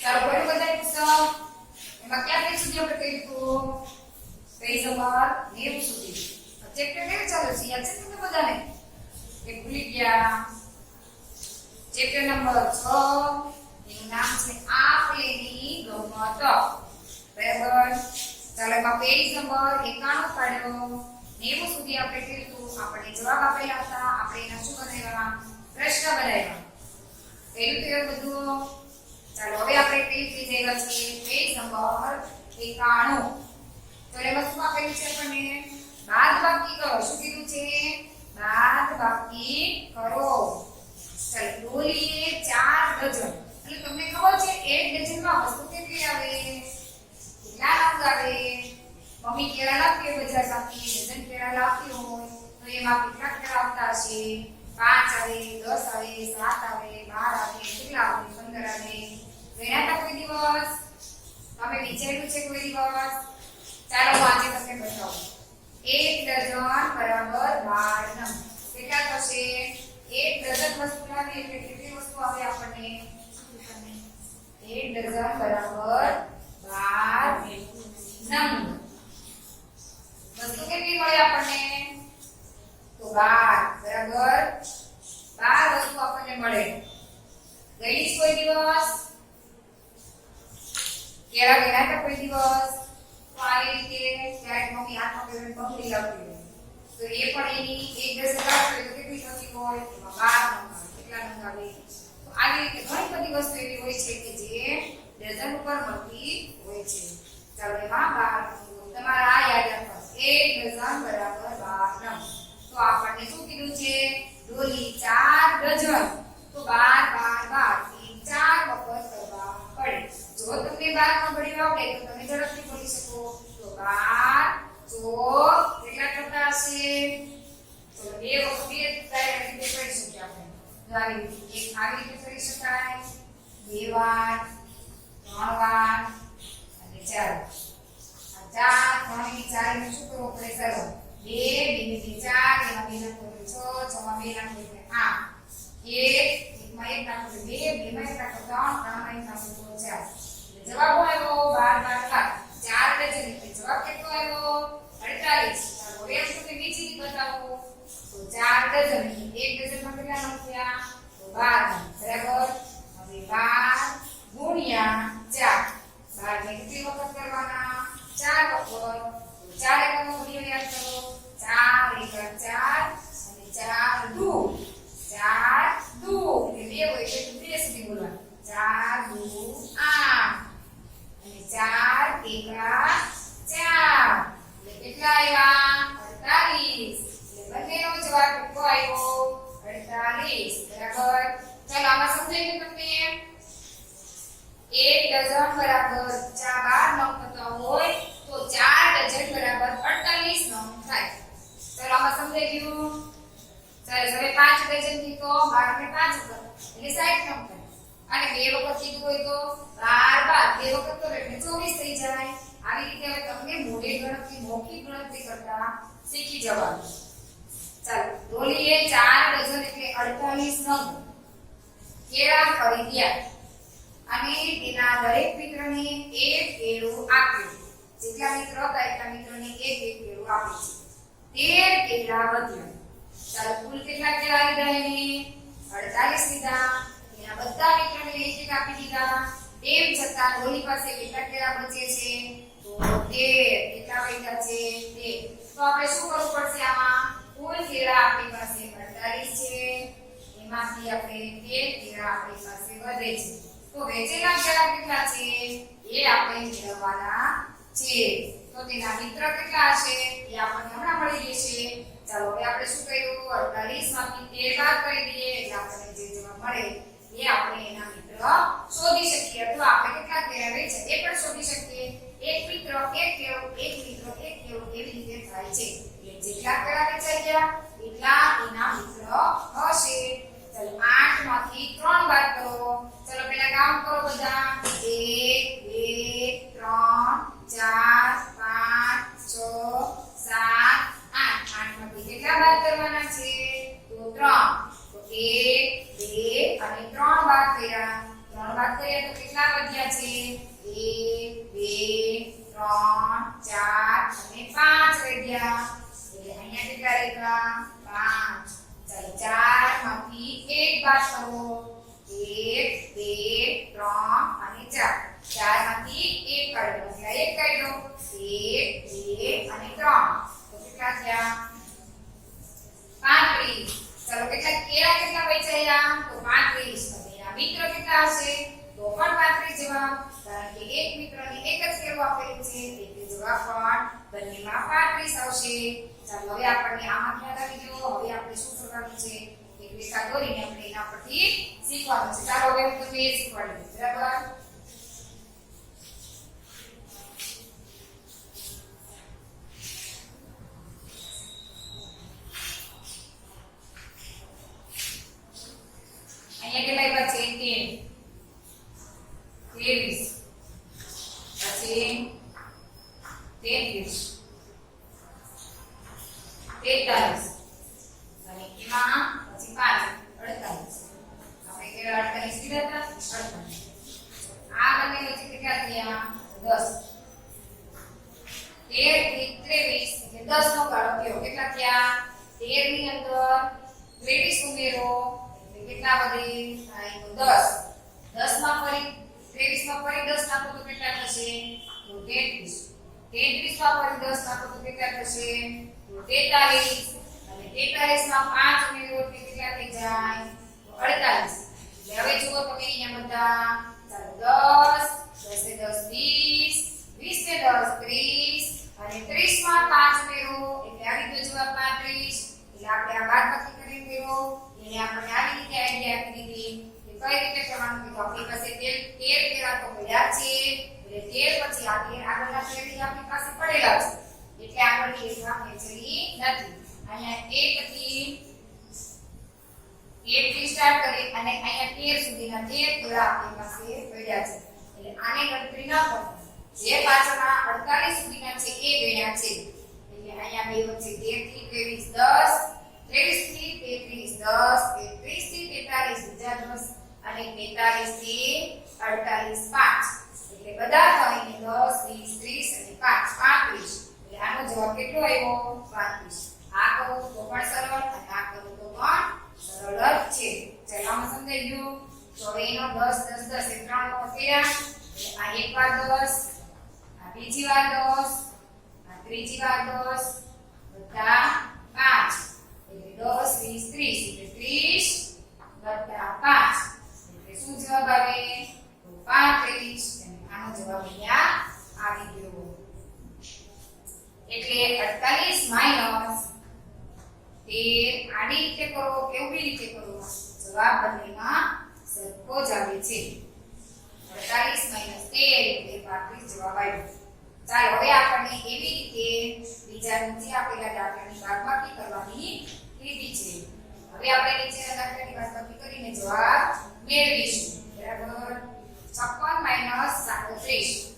ચાલો કોઈ બધા પુસ્તક એમાં ક્યાં કઈ સુધી આપણે કર્યું પેજ નંબર 90 સુધી ચેપ્ટર કેવું ચાલે છે યાદ છે તમને બધાને કે ભૂલી ગયા ચેપ્ટર નંબર 6 એનું નામ છે આપેલી ગમત બરાબર ચાલો એમાં પેજ નંબર 91 કાઢ્યો 90 સુધી આપણે કર્યું આપણે જવાબ આપેલા હતા આપણે એના શું બનાવ્યા પ્રશ્ન બનાવ્યા કર્યું બધું ચાલો હવે આપણે પેજ થઈ જઈએ છીએ પેજ નંબર 91 તો એમાં શું આપેલું છે આપણને બાદબાકી કરો શું કીધું છે બાદબાકી કરો ચાલો ડોલીએ 4 ડઝન એટલે તમને ખબર છે એક ડઝનમાં વસ્તુ કેટલી આવે કેટલા રંગ આવે મમ્મી કેળા લાવતી હોય બજારમાંથી ડઝન કેળા લાવતી હોય તો એમાં કેટલા કેળા આવતા હશે 5 આવે 10 આવે 7 આવે 12 આવે કેટલા આવે 15 આવે ગણ્યા કોઈ દિવસ તમે વિચાર્યું છે કોઈ દિવસ ચાલો હું આજે તમને બતાવું 1 ડઝન બરાબર 12 નંગ કેટલા થશે 1 ડઝન વસ્તુ લાવી એટલે કેટલી વસ્તુ આવે આપણને 1 ડઝન બરાબર 12 નંગ વસ્તુ કેટલી મળે આપણને તો 12 બરાબર 12 વસ્તુ આપણને મળે ગઈ કોઈ દિવસ કેળા ગણ્યા કોઈ દિવસ તો આવી રીતે ક્યારેક મમ્મી હાથમાં પહેરીને બંગડી લાવતી હોય તો એ પણ એની એક ડઝન લાવતી હોય તો કેટલી થતી હોય એમાં 12 નંગ આવે કેટલા નંગ આવે તો આવી રીતે ઘણી બધી વસ્તુ એવી હોય છે કે જે ડઝન ઉપર મળતી હોય છે ચાલો એમાં 12 તમારે આ યાદ રાખવાનું 1 ડઝન બરાબર 12 નંગ તો આપણને શું કીધું છે ડોલી 4 ડઝન તો 12 થી 4 વખત કરવા પડે જો તમને 12 માં ભણી આવડે તો તમે ઝડપથી બોલી શકો તો 12 ચોક કેટલા થતા હશે ચલો બે વખત બે થાય રીતે કરી શકીએ આપણે આવી રીતે એક આવી રીતે કરી શકાય બે વાર ત્રણ વાર અને ચાર આ 4 3 ની 4 ને શું કરવું પડે ચલો 2 2 થી 4 એમાં 2 નાખો 6 6 માં 2 નાખો 8 1 માં 1 નાખો 2 2 માં 1 નાખો 3 3 માં 1 નાખો 4 જવાબ આવ્યો 12 4 ડઝન એટલે જવાબ કેટલો આવ્યો 48 ચાલો હવે હું તમને બીજી રીત બતાવું તો 4 ડઝન એક ડઝનમાં કેટલા નંગ થયા તો 12 બરાબર હવે 12 ગુણ્યા 4 12 ને કેટલી વખત કરવાના 4 વખત તો 4 એકમનો ઘડિયો યાદ કરો 4 1 4 અને 4 દુ 4 દુ એટલે બે હોય એટલે 2 સુધી બોલવાનું 4 દુ 8 અને 4 એકા 4 એટલે કેટલા આવ્યા 48 એટલે બંનેનો જવાબ કેટલો આવ્યો 48 બરાબર ચાલો આમાં સમજાઈ ગયું તમને 1 ડઝન બરાબર 12 નંગ થતા હોય તો 4 ડઝન બરાબર 48 નંગ થાય ચાલો આમાં સમજાઈ ગયું ચાલો હવે 5 ડઝન થી તો 12 ને 5 વખત એટલે 60 નંગ થાય અને બે વખત કીધું હોય તો 12 બે વખત કરો એટલે 24 થઈ જાય આવી રીતે હવે તમને મોઢે ગણતરી મૌખિક ગણતરી કરતા શીખી જવાનું ચાલો ડોલીએ 4 ડઝન એટલે 48 નંગ કેળા ખરીદ્યા અને તેના દરેક મિત્રને એક કેળું આપ્યું જેટલા મિત્ર હતા એટલા મિત્રોને એક એક કેળું આપ્યું 13 કેળા વધ્યા ચાલો કુલ કેટલા કેળા લીધા એને 48 લીધા એના બધા મિત્રોને એક એક આપી દીધા તેમ છતાં ડોલી પાસે કેટલા કેળા બચે છે તો 13 કેટલા વધ્યા છે 13 તો આપણે શું કરવું પડશે આમાં કુલ કેળા આપણી પાસે 48 છે એમાંથી આપણે 13 કેળા આપણી પાસે વધે છે તો વેચેલા કેળા કેટલા છે એ આપણે મેળવવાના છે તો તેના મિત્ર કેટલા હશે એ આપણને હમણાં મળી જશે ચાલો હવે આપણે શું કર્યું 48 માંથી 13 બાદ કરી દઈએ એટલે આપણને જે જવાબ મળે એ આપણે એના મિત્ર શોધી શકીએ અથવા આપણે કેટલા કેળા વેચે એ પણ શોધી શકીએ એક મિત્ર એક કેળું એક મિત્ર એક કેળું એવી રીતે થાય છે એટલે જેટલા કેળા વેચાઈ ગયા એટલા એના મિત્ર હશે ચલો 8 માંથી 3 બાદ કરો ચલો પહેલા કામ કરો બધા 1 2 3 4 5 6 7 8 માંથી કેટલા બાદ કરવાના છે તો 3 તો 1 2 અને 3 બાદ કર્યા 3 બાદ કર્યા તો કેટલા વધ્યા છે 1 2 3 4 અને 5 રહી ગયા એટલે અહીંયા કેટલા રહ્યા 5 ચાલો 4 માંથી 1 બાદ કરો 1 2 3 અને 4 4 માંથી 1 કાઢો એટલે 1 કાઢ્યો 1 2 અને 3 તો કેટલા થયા 35 ચલો કેટલા કેળા કેટલા બચ્યા તો 35 હવે આ મિત્ર કેટલા હશે તો પણ 35 જવાબ કારણ કે એક મિત્રને એક જ કેળું આપેલું છે એટલે જવાબ પણ બંનેમાં 35 આવશે ચાલો હવે આપણને આમાં ખ્યાલ આવી ગયો હવે આપણે શું કરવાનું છે એક રેખા દોરીને આપણે એના પરથી શીખવાનું છે ચાલો હવે હું તમને એ શીખવાડી દઉં બરાબર અહીંયા કેટલા આવ્યા છે 23 પછી 33 અને એમાં પછી 5 48 આપણે કેટલા 48 લીધા હતા 48 આ બંને વચ્ચે કેટલા થયા 10 13 23 એટલે 10 નો ગાળો થયો કેટલા થયા 13 ની અંદર 23 ઉમેરો કેટલા વધે થાય તો 10 10 માં ફરી 23 માં ફરી 10 નાખો તો કેટલા થશે તો 33 33 માં ફરી 10 નાખો તો કેટલા થશે તો 43 અને 43 માં 5 ઉમેરો એટલે કેટલા થઈ જાય તો 48 એટલે હવે જુઓ તમે અહીંયા બધા ચાલો 10 10 20 20 ને 10 30 અને 30 માં 5 ઉમેરો એટલે આવી ગયો જવાબ 35 એટલે આપણે આ બાદબાકી કરી મેળવો એને આપણે આવી રીતે આઈડિયા આપી દીધી કે કઈ રીતે કરવાનું તો આપણી પાસે 13 કેળા તો પડ્યા છે એટલે 13 પછી આ 13 આગળના કેળી આપણી પાસે પડેલા છે એટલે આગળની રેખા ખેંચેલી નથી અહીંયા 1 થી સ્ટાર્ટ કરી અને અહીંયા 13 સુધીના 13 કેળા આપણી પાસે પડ્યા છે એટલે આને ગણતરી ન કરતા જે પાછળના 48 સુધીના છે એ ગણ્યા છે એટલે અહીંયા બે વચ્ચે 13 થી 23 10 23 થી 33 10 33 થી 43 બીજા 10 અને 45 થી 48 5 એટલે બધા થઈને 10 20 30 અને 5 35 એટલે આનો જવાબ કેટલો આવ્યો 35 આ કરો તો પણ સરળ અને આ કરો તો પણ સરળ જ છે ચાલો આમાં સમજાઈ ગયું તો હવે એનો 10 10 10 એ ત્રણ વખત કર્યા એટલે આ એક વાર 10 આ બીજી વાર 10 આ ત્રીજી વાર 10 બધા 5 10 20 30 એટલે 30 વત્તા 5 એટલે શું જવાબ આવે તો 35 અને આનો જવાબ અહીંયા આવી ગયો એટલે 48 માઈનસ 13 આડી રીતે કરો કે ઊભી રીતે કરો જવાબ બંનેમાં સરખો જ આવે છે 48 માઈનસ 13 એટલે 35 જવાબ આવ્યો ચાલો હવે આપણને એવી રીતે બીજા નીચે આપેલા દાખલાની બાદબાકી કરવાની રીત છે હવે આપણે નીચેના દાખલાની બાદબાકી કરીને જવાબ મેળવીશું બરાબર 56 -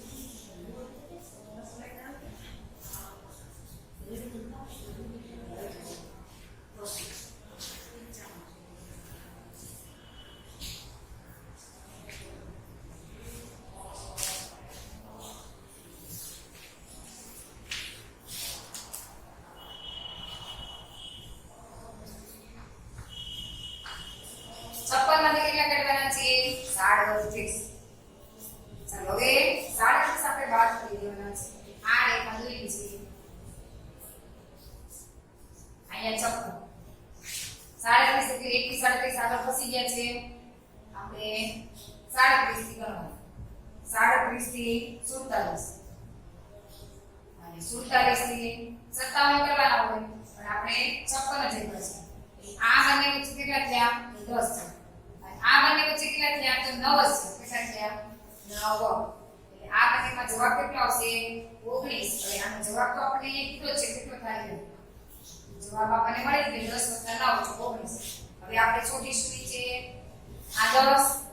37 ચાલો હવે 37 આપણે બાદ કરી દેવાના છે આ રેખા દોરી છે અહીંયા 56 37 થી 37 આગળ ફસી ગયા છે આપણે 37 થી ગણવાનું 37 થી 47 અને 47 થી 57 કરવાના હોય પણ આપણે 56 જ આપ્યા છે આ બંને વચ્ચે કેટલા થયા 10 છે આ બંને વચ્ચે કેટલા થયા તો 9 છે કેટલા થયા 9 એટલે આ બંનેમાં જવાબ કેટલો આવશે 19 હવે આનો જવાબ તો આપણે કીધો છે કેટલો થાય જવાબ આપણને મળી ગયો 10 9 19 હવે આપણે શોધીશું નીચે આ 10 56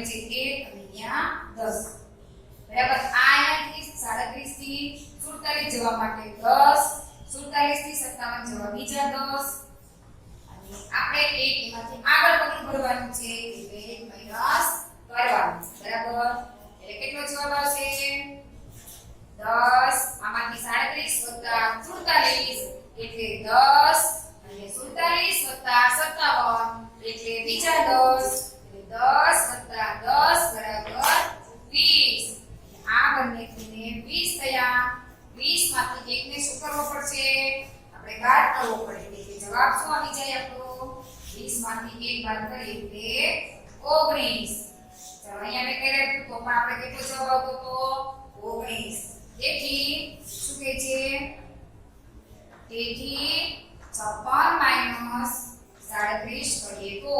છે 1 અને અહીંયા 10 બરાબર આ અહીંયાથી 37 થી 47 જવા માટે 10 47 થી 57 જવા બીજા 10 અને આપણે એક એમાંથી આગળ પગલું ભરવાનું છે એટલે 1 માઈનસ કરવાનું બરાબર એટલે કેટલો જવાબ આવશે 10 આમાંથી 37 47 એટલે 10 અને 47 57 એટલે બીજા 10 એટલે 10 10 20 આ બંને થઈને 20 થયા 20 માંથી એકને શું કરવો પડશે આપણે બાદ કરવો પડે એટલે જવાબ શું આવી જાય આપણો 20 માંથી 1 બાદ કરીએ એટલે 19 ચાલો અહીંયા મેં કહી રાખ્યું તો પણ આપણે કેટલો જવાબ આવતો તો 19 તેથી શું કહે છે તેથી 56 માઈનસ 37 કરીએ તો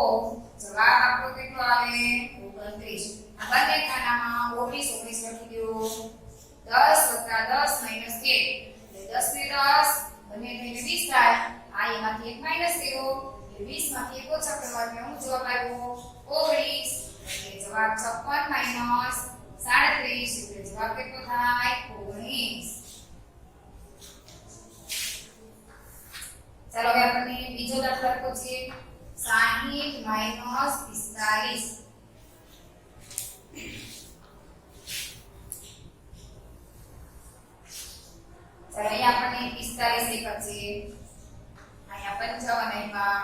જવાબ આપણો કેટલો આવે 29 આ બંને ખાનામાં 19 લખી દો 10 10 1 એટલે 10 ને 10 બંને થઈને 20 થાય આ એમાંથી એક માઈનસ કર્યો એટલે 20 માંથી એક ઓછા કરવા એટલે શું જવાબ આવ્યો 19 એટલે જવાબ 56 માઈનસ 37 એટલે જવાબ કેટલો થાય 19 ચાલો હવે આપણે બીજો દાખલો લખો છે 60 માઈનસ 45 ચાલો અહીંયા આપણને 45 એક છે અહીંયા 55 આવ્યા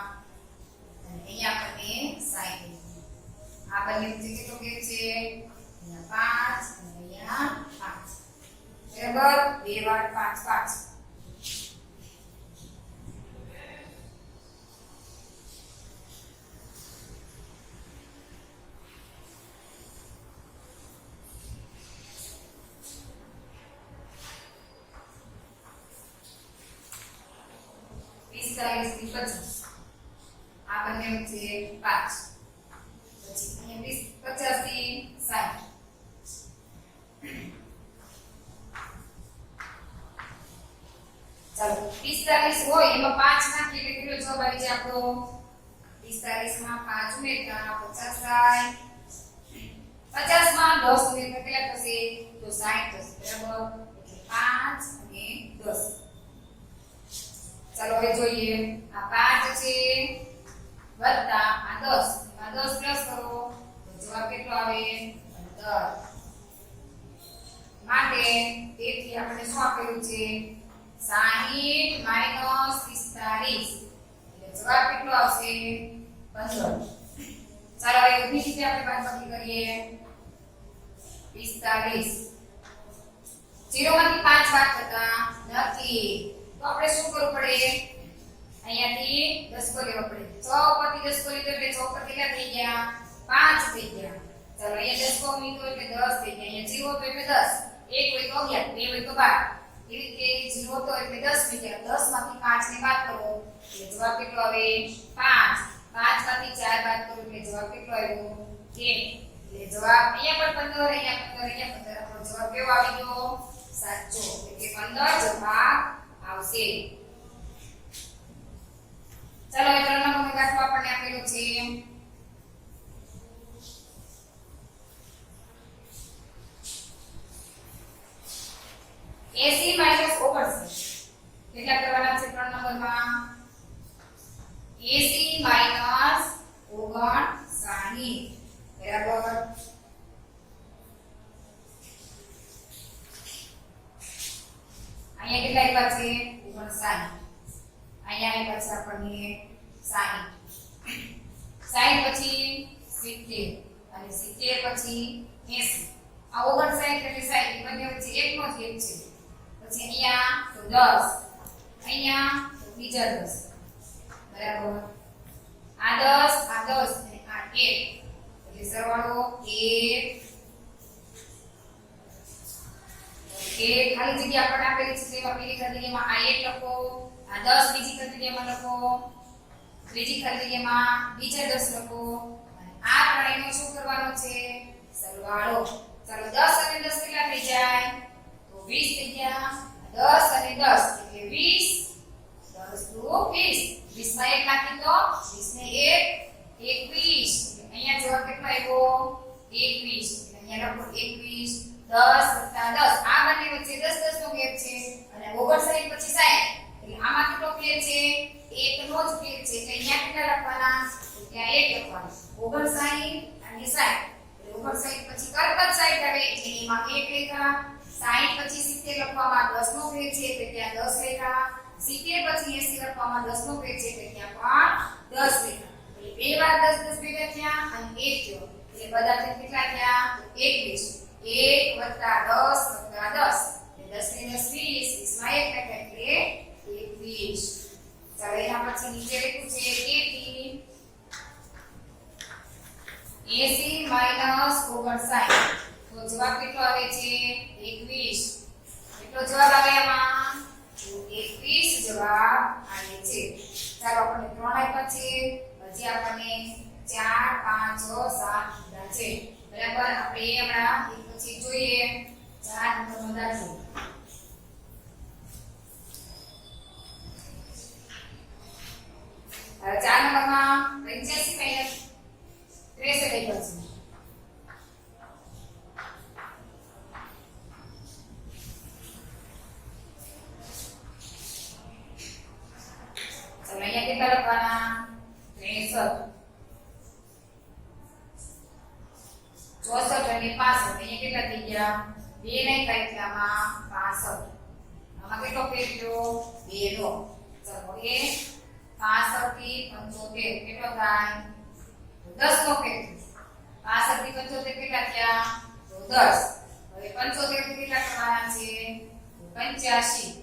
અને અહીંયા આપણને 60 આ બંને વચ્ચે કેટલો ગેપ છે અહીંયા 5 અને અહીંયા 5 બરાબર 2 વાર 5 5 45 થી 50 આ બંને વચ્ચે 5 પછી અહીંયા 50 થી 60 ચાલો 45 હોય એમાં 5 નાખીએ એટલે કેટલો જવાબ આવી જાય આપણો 45 માં 5 ઉમેરતા 50 થાય 50 માં 10 ઉમેરતા કેટલા થશે તો 60 થશે બરાબર એટલે 5 અને 10 ચાલો હવે જોઈએ આ 5 છે વત્તા આ 10 એમાં 10 પ્લસ કરો તો જવાબ કેટલો આવે 15 માટે તેથી આપણે શું આપેલું છે 60 માઈનસ 45 એટલે જવાબ કેટલો આવશે 15 ચાલો હવે ઉભી રીતે આપણે બાદબાકી કરીએ 45 0 માંથી 5 બાદ થતા નથી તો આપણે શું કરવું પડે અહીંયાથી 10 કો લેવો પડે 6 પરથી 10 કો લીધો એટલે 6 પર કેટલા થઈ ગયા 5 થઈ ગયા ચાલો અહીંયા 10 કો મૂક્યો એટલે 10 થઈ ગયા અહીંયા 0 તો એટલે 10 1 હોય તો 11 2 હોય તો 12 એવી રીતે 0 તો એટલે 10 થઈ ગયા 10 માંથી 5 ને બાદ કરો એટલે જવાબ કેટલો આવે 5 5 માંથી 4 બાદ કરો એટલે જવાબ કેટલો આવ્યો 1 એટલે જવાબ અહીંયા પણ 15 અહીંયા 15 આપણો જવાબ કેવો આવી ગયો સાચો એટલે 15 જવાબ આવશે ચાલો હવે 3 નંબરનો દાખલો આપણને આપેલો છે 80 માઈનસ 59 કેટલા કરવાના છે 3 નંબરમાં 80 માઈનસ 59 બરાબર અહીંયા કેટલા આપ્યા છે 59 અહીંયા આપ્યા છે આપણને 60 60 પછી 70 અને 70 પછી 80 આ 59 એટલે 60 બંને વચ્ચે એકનો જ ગેપ છે પછી અહીંયા તો 10 અહીંયા તો બીજા 10 બરાબર આ 10 અને આ 1 એટલે સરવાળો 1 ખાલી જગ્યા આપણને આપેલી છે તેમાં પેલી ખાલી જગ્યામાં આ 1 લખો આ 10 બીજી ખાલી જગ્યામાં લખો ત્રીજી ખાલી જગ્યામાં બીજા 10 લખો અને આ ત્રણેયનો શું કરવાનો છે સરવાળો ચાલો 10 અને 10 કેટલા થઈ જાય તો 20 થઈ ગયા 10 અને 10 એટલે 20 10 તો 20 20 માં 1 નાખી તો 20 ને 1 21 અહીંયા જવાબ કેટલો આવ્યો 21 અહીંયા લખો 21 10 + 10 આ બંને વચ્ચે 10 10 નો ગેપ છે અને 59 પછી 60 એટલે આમાં કેટલો ફેર છે એકનો જ ફેર છે એટલે અહીંયા કેટલા લખવાના ત્યાં 1 લખવાનું 59 અને 60 એટલે 59 પછી તરત જ 60 આવે એટલે એમાં 1 લેખા 60 પછી 70 લખવામાં 10 નો ફેર છે એટલે ત્યાં 10 લેખા 70 પછી 80 લખવામાં 10 નો ફેર છે એટલે ત્યાં પણ 10 લેખા એટલે બે વાર 10 10 ભેગા થયા અને 1 થયો એટલે બધા કેટલા થયા 21 1 + 10 + 10 એટલે 10 ને 10 20 20 માં 1 લખાય એટલે 21 ચાલો એના પછી નીચે લખ્યું છે 80 - 59 તો જવાબ કેટલો આવે છે 21 કેટલો જવાબ આવે આમાં 21 જવાબ આવે છે ચાલો આપણે 3 આપ્યા છે હજી આપણને 4 5 6 7 છે બરાબર આપણે હમણાં એક પછી જોઈએ 4 નંબરનો દાખલો હવે 4 નંબરમાં 85 - 63 આપ્યા છે અહીંયા કેટલા લખવાના 63 64 અને 65 અહીંયા કેટલા થઈ ગયા 2 ને કાઢ્યામાં 65 આમાં કેટલો ફેર થયો 2 નો ચલો એ 65 થી 75 કેટલો થાય 10 નો ફેર થયો 65 થી 75 કેટલા થયા તો 10 હવે 75 થી કેટલા કરવાના છે 85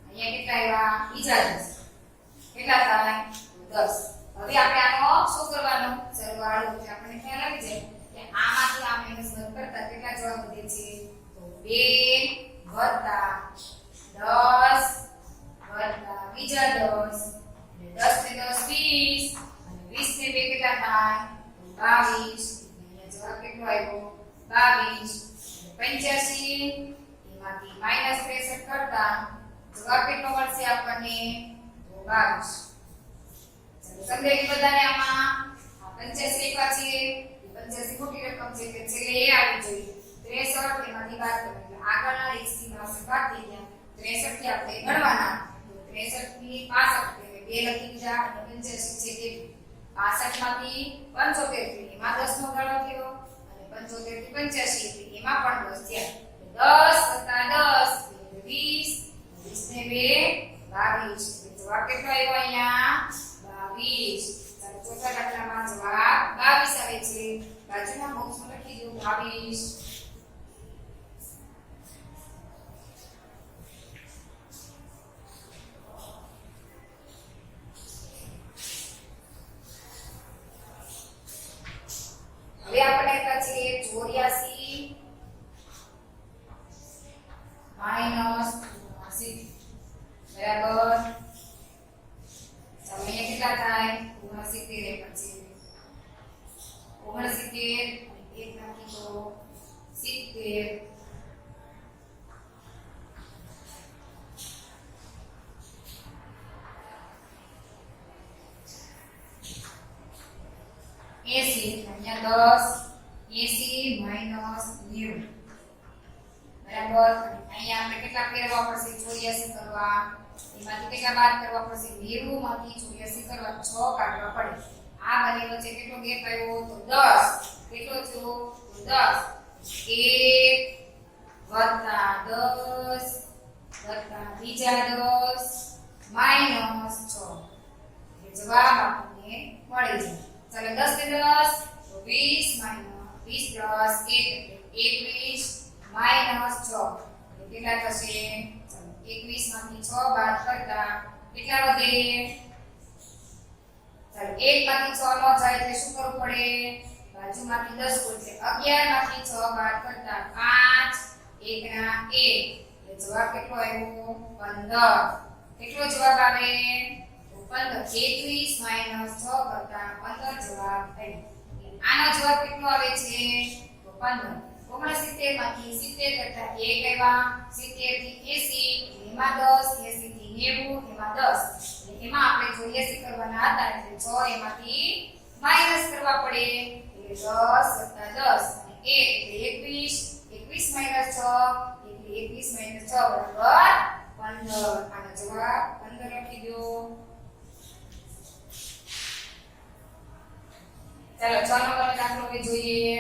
અહીંયા કેટલા આવ્યા બીજા 10 કેટલા થાય 10 હવે આપણે આનો શું કરવાનો સરવાળો એટલે આપણને ખ્યાલ આવી જાય કે આમાંથી આ માઈનસ કરતા કેટલા જવાબ વધે છે તો 2 + 10 + બીજા 10 એટલે 10 ને 10 20 અને 20 ને 2 કેટલા થાય 22 અહીંયા જવાબ કેટલો આવ્યો 22 85 એમાંથી માઈનસ 63 કરતા જવાબ કેટલો મળશે આપણને 22 ચલો સમજાય બધાને આમાં 85 એકવા છે 85 મોટી રકમ છે કે છેલ્લે એ આવી જોઈએ 63 એમાંથી બાદ કરવું એટલે આગળના 1 થી પાસે બાદ થઈ ગયા 63 થી આપણે ગણવાના તો 63 થી 65 એટલે 2 લખી દીધા અને 85 છે કે 65 માંથી 75 થી એમાં 10 નો ગાળો થયો અને 75 થી 85 એટલે એમાં પણ 10 થયા 10 + 10 20 20 ને 2 22 જવાબ કેટલો આવ્યો અહીંયા 22 ચાલો ચોથા દાખલામાં જવાબ 22 આવે છે બાજુના બોક્સમાં લખી દો 22 હવે આપણે છે 84 - 80 બરાબર સમય કેટલા થાય 69 પછી 69 એક નાખી દો 70 80 અહીંયા 10 80 - 90 બરાબર અહીંયા આપણે કેટલા ફેરવવા પડશે 84 કરવા એમાંથી કેટલા બાદ કરવા પડશે 90 માંથી 84 કરવા 6 કાઢવા પડે આ બંને વચ્ચે કેટલો ગેપ આવ્યો તો 10 કેટલો થયો તો 10 1 + 10 + બીજા 10 - 6 એટલે જવાબ આપણને મળી જાય ચાલો 10 ને 10 તો 20 - 20 + 1 21 - 6 કેટલા થશે 21 માંથી 6 બાદ કરતા કેટલા વધે ચાલો 1 માંથી 6 નો જાય એટલે શું કરવું પડે બાજુમાંથી 10 એટલે 11 માંથી 6 બાદ કરતા 5 1 ના 1 એટલે જવાબ કેટલો આવ્યો 15 કેટલો જવાબ આવે તો 15 21 - 6 કરતા 15 જવાબ આવ્યો આનો જવાબ કેટલો આવે છે તો 15 69 માંથી 70 કરતા 1 આવ્યા 70 થી 80 એમાં 10 80 થી 90 એમાં 10 એટલે એમાં આપણે જો 80 કરવાના હતા એટલે 6 એમાંથી માઈનસ કરવા પડે એટલે 10 + 10 અને 1 એટલે 21 21 - 6 એટલે 21 - 6 બરાબર 15 આનો જવાબ 15 લખી દો ચાલો 6 નંબરનો દાખલો હવે જોઈએ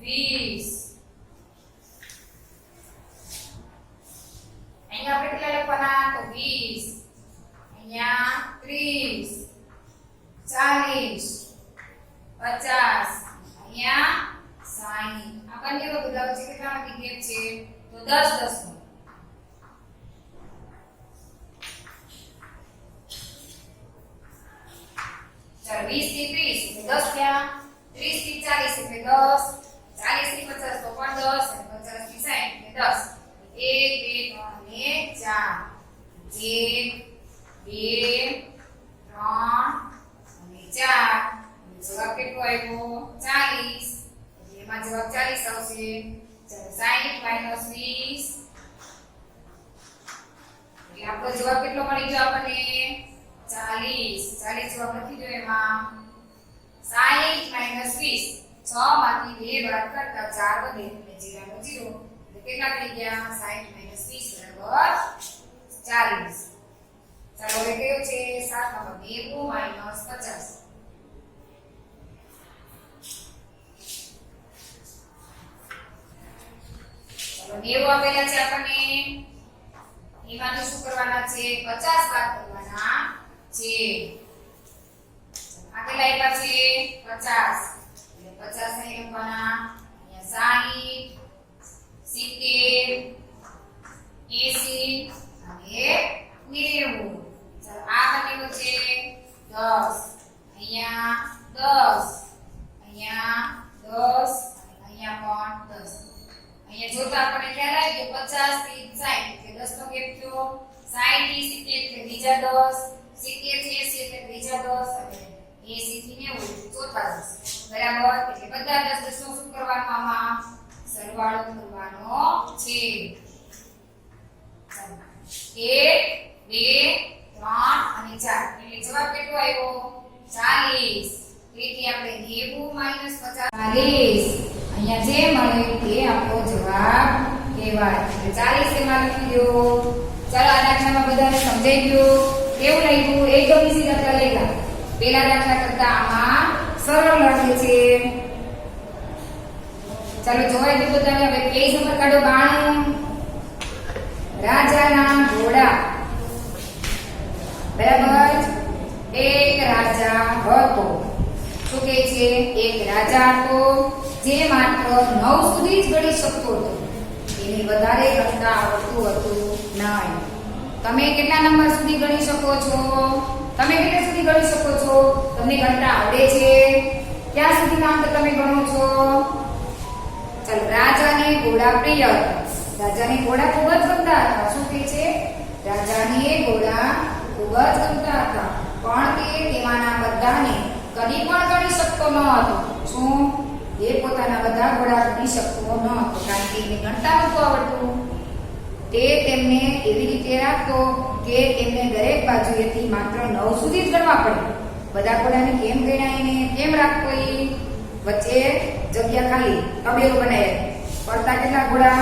-20 અહીંયા આપણે કેટલા લખવાના તો 20 અહીંયા 30 40 50 અહીંયા 60 આ બંને બધા વચ્ચે કેટલાનો ગેપ છે તો 10 10 નો ચાલો 20 થી 30 એટલે 10 થયા 30 થી 40 એટલે 10 40 થી 50 તો પણ 10 અને 50 થી 60 એટલે 10 1 2 3 અને 4 1 2 3 અને 4 જવાબ કેટલો આવ્યો 40 એટલે એમાં જવાબ 40 આવશે ચાલો 60 - 20 એટલે આપણો જવાબ કેટલો મળી ગયો આપણને 40 જવાબ લખી દો એમાં 60 - 20 6 માંથી 2 બાદ કરતા 4 વધે એટલે 0 નો 0 એટલે કેટલા થઈ ગયા 60 - 20 બરાબર 40 ચાલો હવે કયો છે 7 નંબર 90 - 50 ચાલો 90 આપેલા છે આપણને એમાંથી શું કરવાના છે 50 બાદ કરવાના છે આ કેટલા આપ્યા છે 50 એટલે 50 ને લખવાના અહીંયા 60 70 80 અને 90 ચાલો આ બંને વચ્ચે 10 અહીંયા 10 અહીંયા 10 અને અહીંયા પણ 10 અહીંયા જોતા આપણને ખ્યાલ આવી ગયો 50 થી 60 એટલે 10 નો ગેપ થયો 60 થી 70 એટલે બીજા 10 70 થી 80 એટલે બીજા 10 અને 80 થી 90 ચોથા 10 બરાબર એટલે બધા 10 10 નો શું કરવાનો આમાં સરવાળો કરવાનો છે 1 2 3 અને 4 એટલે જવાબ કેટલો આવ્યો 40 તેથી આપણે 90 - 50 40 અહીંયા જે મળે તે આપણો જવાબ કહેવાય એટલે 40 એમાં લખી દો ચાલો આ દાખલામાં બધાને સમજાઈ ગયું કેવું લાગ્યું એકદમ ઈઝી દાખલા લાગ્યા પેલા દાખલા કરતા આમાં સરળ લાગે છે ચાલો જોવાઈ ગયું બધાને હવે પેજ નંબર કાઢો 92 રાજાના ઘોડા બરાબર એક રાજા હતો શું કહે છે એક રાજા હતો જે માત્ર 9 સુધી જ ગણી શકતો હતો એને વધારે ગણતા આવડતું હતું નહીં તમે કેટલા નંબર સુધી ગણી શકો છો તમે કેટલા સુધી ગણી શકો છો તમને ગણતા આવડે છે ક્યાં સુધી નામ તો તમે ગણો છો ચાલો રાજાને ઘોડા પ્રિય હતા રાજાને ઘોડા ખૂબ જ ગમતા હતા શું કહે છે રાજાને ઘોડા ખૂબ જ ગમતા હતા પણ તે તેમાંના બધાને કદી પણ ગણી શકતો ન હતો શું એ પોતાના બધા ઘોડા ગણી શકતો ન હતો કારણ કે એને ગણતા નહોતું આવડતું તે તેમને એવી રીતે રાખતો કે તેમને દરેક બાજુએથી માત્ર 9 સુધી જ ગણવા પડે બધા ઘોડાને કેમ ગણ્યા એને કેમ રાખતો એ વચ્ચે જગ્યા ખાલી તબેલો બનાવે પડતા કેટલા ઘોડા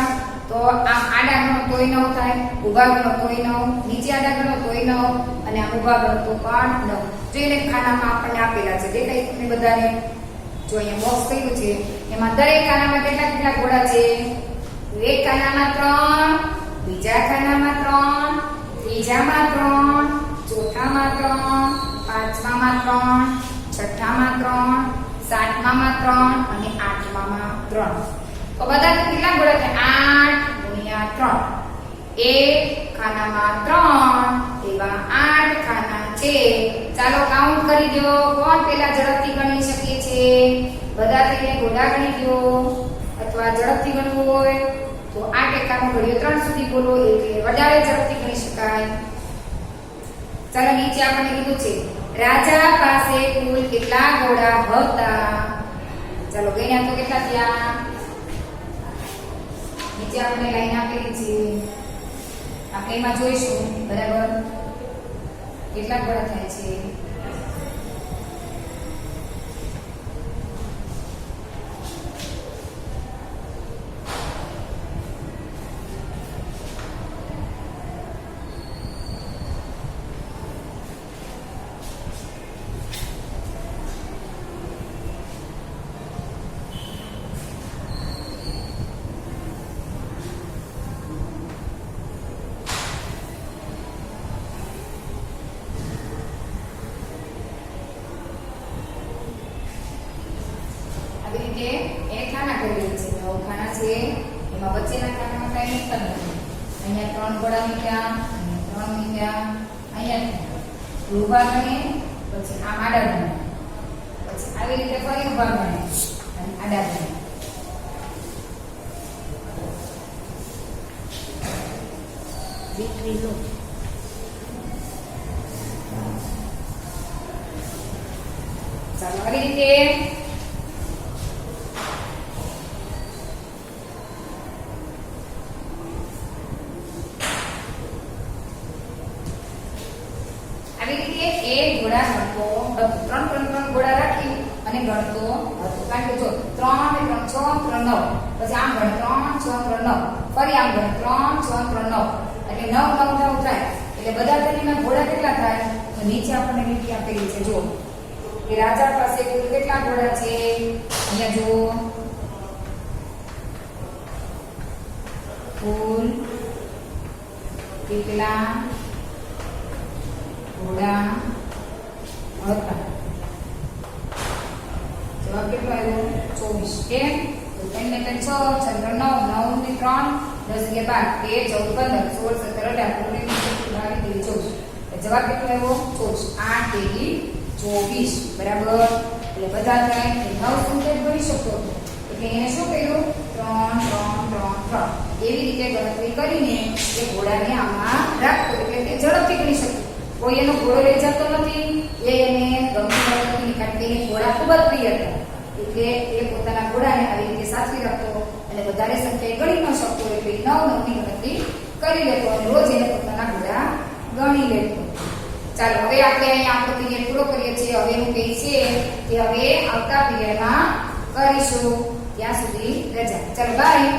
તો આમ આડા ગણો તોય 9 થાય ઊભા ગણો તોય 9 નીચે આડા ગણો તોય 9 અને આમ ઊભા ગણો તો પણ 9 જો એને ખાનામાં આપણને આપેલા છે દેખાય તમને બધાને જો અહીંયા બોક્સ કર્યું છે એમાં દરેક ખાનામાં કેટલા કેટલા ઘોડા છે એક ખાનામાં 3 બીજા ખાનામાં 3 ત્રીજામાં 3 ચોથામાં 3 પાંચમામાં 3 છઠ્ઠામાં 3 સાતમામાં 3 અને આઠમામાં 3 તો બધા કેટલા ઘોડા થાય 8 × 3 એક ખાનામાં 3 એવા 8 ખાના છે ચાલો કાઉન્ટ કરી દો કોણ પેલા ઝડપથી ગણી શકે છે બધા થઈને ઘોડા ગણી દો અથવા ઝડપથી ગણવું હોય તો 8 એકાનો ઘડિયો 3 સુધી બોલો એટલે વધારે ઝડપથી ગણી શકાય ચાલો નીચે આપણે કીધું છે રાજા પાસે કુલ કેટલા ઘોડા હતા ચાલો ગણ્યા તો કેટલા થયા નીચે આપણે લાઈન આપેલી છે આપણે એમાં જોઈશું બરાબર કેટલા ઘોડા થાય છે. આવી રીતે એને ખાના કરેલી છે. 9 ખાના છે એમાં વચ્ચેના ખાનામાં કઈ મૂકતા નથી. અહીંયા 3 ઘોડા મૂક્યા, અહીંયા 3 મૂક્યા, અહીંયા ઊભા ગણે પછી આમ આડા ગણે પછી આવી રીતે ફરી ઊભા ગણે અને આડા ગણે. દીકરી લો ચાલો આવી રીતે એ ઘોડા ગણતો હતો. 3 ઘોડા રાખી અને ગણતો હતો. કારણ કે જો 3 ને 3 6 3 9 પછી આમ ગણ 3 6 3 9 ફરી આમ ગણ 3 6 3 9 એટલે 9 9 9 થાય. એટલે બધા તેના ઘોડા કેટલા થાય? તો નીચે આપણને લીટી આપેલી છે જો કે રાજા પાસે કુલ કેટલા ઘોડા છે. અહીંયા જો કુલ કેટલા ઘોડા હતા. જવાબ કેટલો આવ્યો? 24. કેમ? તો 3 ને 3 6 6 3 9 9 ને 3 10 કે 12 13 14 15 16 17 18 19 20 22 જવાબ કેટલો આવ્યો? 24. 8 તેરી 24 બરાબર. એટલે બધા થાય 9 સંખ્યા ભરી શકતો હતો એટલે એને શું કર્યું? 3 3 3 3 એવી રીતે ગણતરી કરીને એ ઘોડાને આમાં રાખતો એટલે તે ઝડપથી ગણી શકતો. કોઈ એનો ઘોડો લઈ જતો નથી. એ એને ગમતું નથી કારણ કે એને ઘોડા ખૂબ જ પ્રિય હતા એટલે એ પોતાના ઘોડાને આવી રીતે સાચવી રાખતો અને વધારે સંખ્યાએ ગણી ન શકતો એટલે 9 9 ની ગણતરી કરી લેતો અને રોજ એને પોતાના ઘોડા ગણી લેતો. ચાલો હવે આપણે અહીંયા આપણો પીરિયડ પૂરો કરીએ છીએ. હવે એનું કહે છે કે હવે આવતા પીરિયડમાં કરીશું. ત્યાં સુધી રજા. ચાલો બાય.